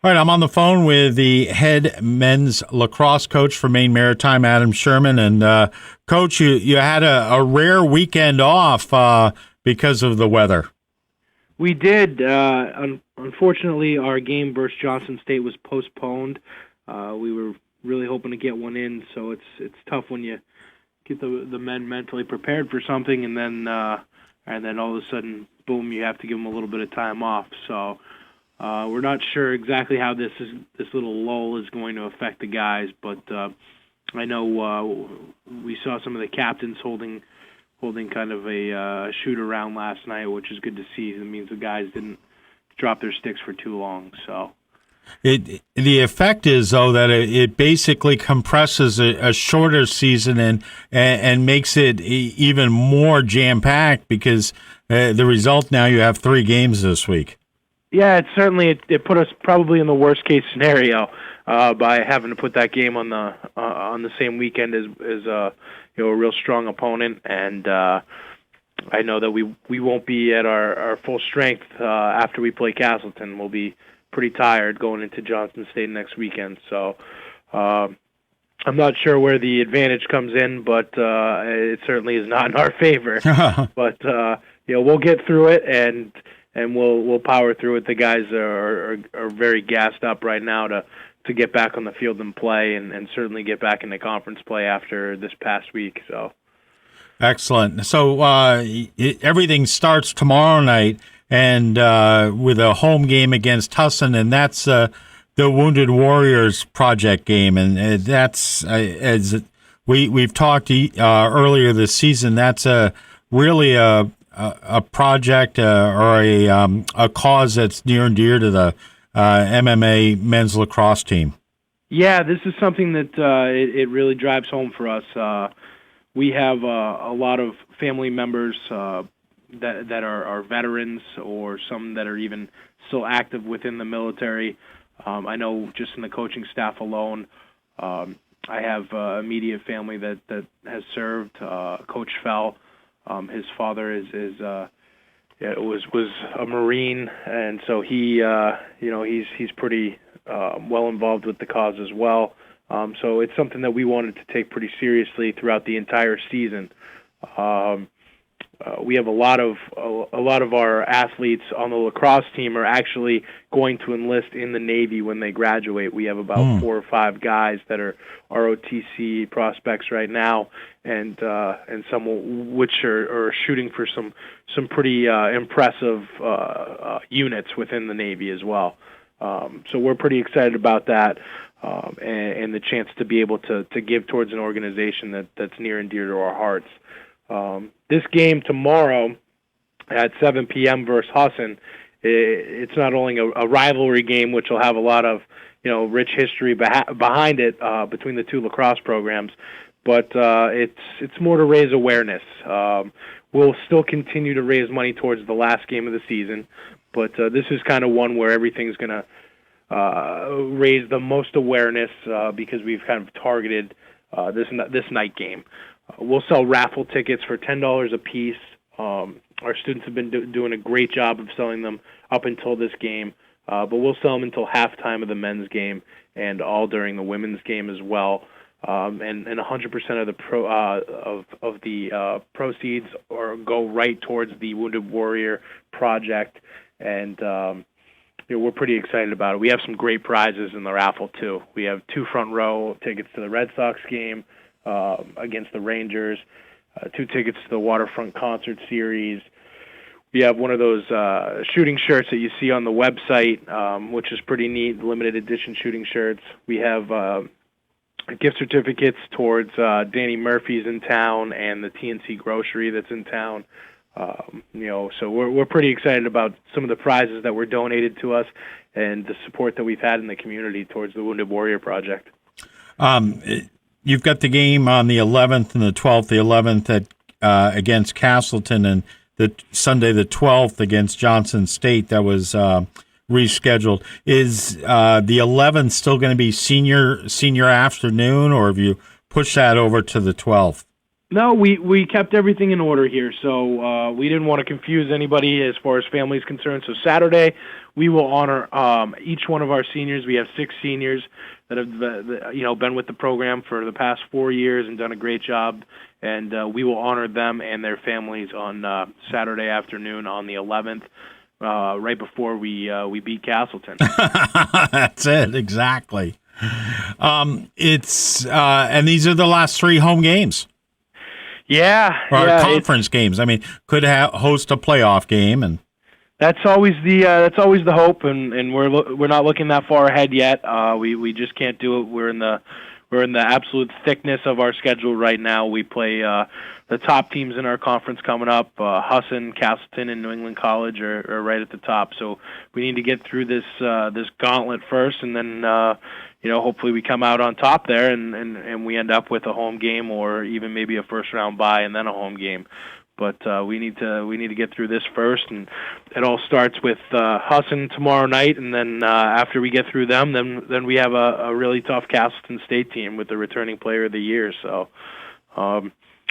All right, I'm on the phone with the head men's lacrosse coach for Maine Maritime, Adam Sherman. And, Coach, you had a rare weekend off because of the weather. We did. Unfortunately, our game versus Johnson State was postponed. We were really hoping to get one in, so it's tough when you get the men mentally prepared for something, and then all of a sudden, boom, you have to give them a little bit of time off. So we're not sure exactly how this little lull is going to affect the guys, but I know we saw some of the captains holding kind of a shoot around last night, which is good to see. It means the guys didn't drop their sticks for too long. So the effect is, though, that it basically compresses a shorter season and makes it even more jam-packed because the result now you have 3 games this week. Yeah, it put us probably in the worst case scenario by having to put that game on the same weekend as a real strong opponent, and I know that we won't be at our full strength after we play Castleton. We'll be pretty tired going into Johnson State next weekend, so I'm not sure where the advantage comes in, but it certainly is not in our favor. But we'll get through it, and we'll power through it. The guys are very gassed up right now to get back on the field and play, and certainly get back into conference play after this past week. So, excellent. So everything starts tomorrow night, and with a home game against Tussin, and that's the Wounded Warriors Project game, and that's as we've talked earlier this season. That's really a project or a cause that's near and dear to the MMA men's lacrosse team. Yeah, this is something that it really drives home for us. We have a lot of family members that are veterans, or some that are even still active within the military. I know just in the coaching staff alone, I have immediate family that has served. Coach Fell, his father was a Marine, and so he's pretty well involved with the cause as well. So it's something that we wanted to take pretty seriously throughout the entire season. We have a lot of our athletes on the lacrosse team are actually going to enlist in the Navy when they graduate. We have about 4 or 5 guys that are ROTC prospects right now, and some which are shooting for some pretty impressive units within the Navy as well. So we're pretty excited about that, and the chance to be able to give towards an organization that's near and dear to our hearts. This game tomorrow at 7 p.m. versus Husson, it's not only a rivalry game, which will have a lot of rich history behind it between the 2 lacrosse programs, but it's more to raise awareness. We'll still continue to raise money towards the last game of the season, but this is kind of one where everything's going to raise the most awareness because we've kind of targeted this night game. We'll sell raffle tickets for $10 a piece. Our students have been doing a great job of selling them up until this game, but we'll sell them until halftime of the men's game and all during the women's game as well. And 100% of the proceeds go right towards the Wounded Warrior Project, and we're pretty excited about it. We have some great prizes in the raffle too. We have 2 front row tickets to the Red Sox game against the Rangers, 2 tickets to the Waterfront Concert Series. We have one of those shooting shirts that you see on the website, which is pretty neat, limited edition shooting shirts. We have gift certificates towards Danny Murphy's in town and the TNC Grocery that's in town. So we're pretty excited about some of the prizes that were donated to us and the support that we've had in the community towards the Wounded Warrior Project. You've got the game on the 11th and the 12th. The 11th against Castleton, and the Sunday the 12th against Johnson State. That was rescheduled. Is the 11th still going to be senior afternoon, or have you pushed that over to the 12th? No, we kept everything in order here, so we didn't want to confuse anybody as far as family is concerned. So Saturday, we will honor each one of our seniors. We have 6 seniors that have been with the program for the past 4 years and done a great job, and we will honor them and their families on Saturday afternoon on the 11th, right before we beat Castleton. That's it, exactly. It's and these are the last 3 home games. Or conference games. I mean, could host a playoff game, and that's always the hope, and we're not looking that far ahead yet. We just can't do it. We're in the absolute thickness of our schedule right now. We play the top teams in our conference coming up. Husson, Castleton, and New England College are right at the top. So we need to get through this gauntlet first, and then hopefully we come out on top there, and we end up with a home game or even maybe a first round bye and then a home game. But we need to get through this first, and it all starts with Husson tomorrow night, and then after we get through them, then we have a really tough Castleton State team with the returning player of the year. So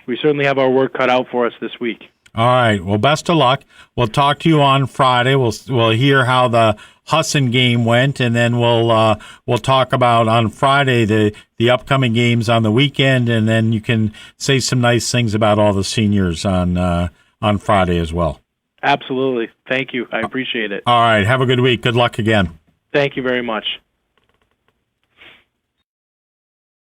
we certainly have our work cut out for us this week. All right. Well, best of luck. We'll talk to you on Friday. We'll hear how the Husson game went, and then we'll talk about on Friday the upcoming games on the weekend, and then you can say some nice things about all the seniors on Friday as well. Absolutely. Thank you. I appreciate it. All right. Have a good week. Good luck again. Thank you very much.